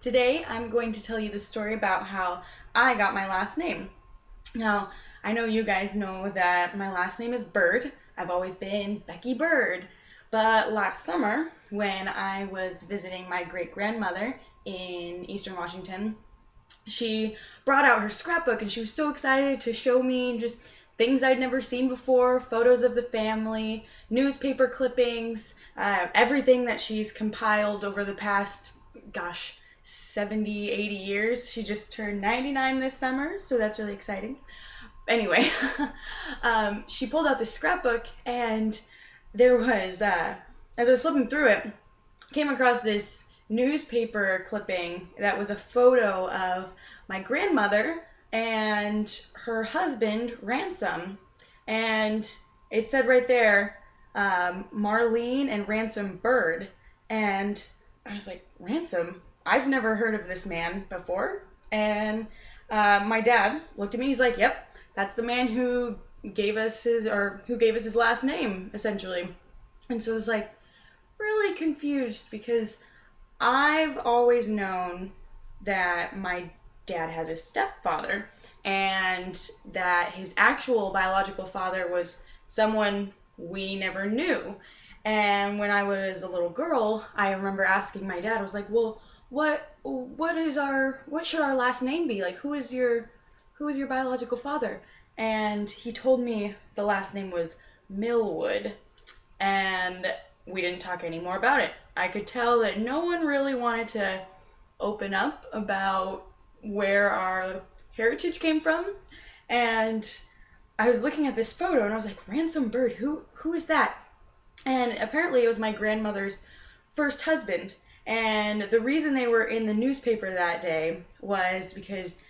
Today I'm going to tell you the story about how I got my last name. Now, I know you guys know that my last name is Bird. I've always been Becky Bird. But last summer, when I was visiting my great-grandmother in Eastern Washington, she brought out her scrapbook and she was so excited to show me just things I'd never seen before, photos of the family, newspaper clippings, everything that she's compiled over the past, 70, 80 years. She just turned 99 this summer, so that's really exciting. Anyway, she pulled out this scrapbook and there was, as I was flipping through it, came across this newspaper clipping that was a photo of my grandmother and her husband, Ransom. And it said right there, Marlene and Ransom Bird. And I was like, Ransom? I've never heard of this man before. And my dad looked at me, he's like, yep, that's the man who gave us his last name, essentially. And so I was like, really confused because I've always known that my dad had a stepfather and that his actual biological father was someone we never knew. And when I was a little girl, I remember asking my dad, I was like, well, what should our last name be? Like, who is your biological father? And he told me the last name was Millwood. And we didn't talk any more about it. I could tell that no one really wanted to open up about where our heritage came from. And I was looking at this photo and I was like, Ransom Bird, who is that? And apparently it was my grandmother's first husband. And the reason they were in the newspaper that day was because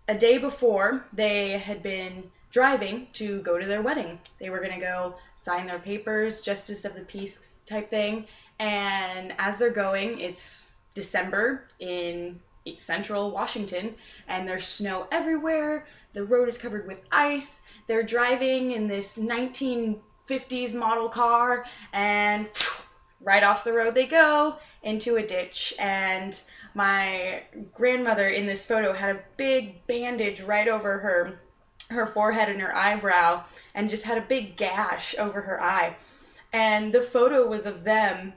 a day before they had been driving to go to their wedding. They were going to go sign their papers, justice of the peace type thing. And as they're going, it's December in central Washington and there's snow everywhere. The road is covered with ice. They're driving in this 1950s model car and right off the road they go into a ditch. And my grandmother in this photo had a big bandage right over her forehead and her eyebrow and just had a big gash over her eye. And the photo was of them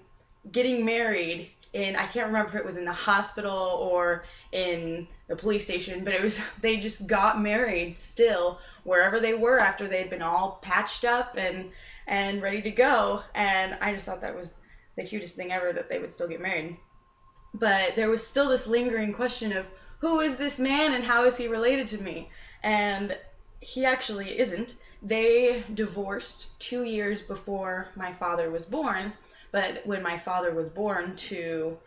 getting married in, I can't remember if it was in the hospital or in the police station, but they just got married still wherever they were after they'd been all patched up and ready to go. And I just thought that was the cutest thing ever, that they would still get married. But there was still this lingering question of, who is this man and how is he related to me? And he actually isn't. They divorced 2 years before my father was born, but when my father was born to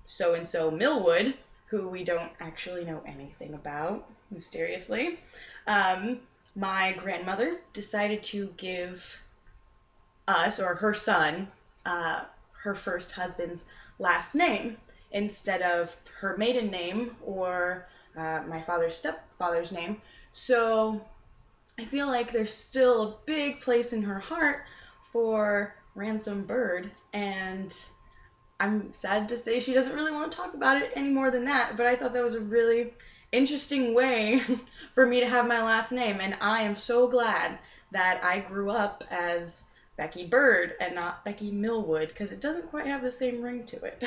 so-and-so Millwood, who we don't actually know anything about, mysteriously, my grandmother decided to give us, or her son, her first husband's last name instead of her maiden name or my father's stepfather's name. So I feel like there's still a big place in her heart for Ransom Bird, and I'm sad to say she doesn't really want to talk about it any more than that, but I thought that was a really interesting way for me to have my last name, and I am so glad that I grew up as Becky Bird and not Becky Millwood, because it doesn't quite have the same ring to it.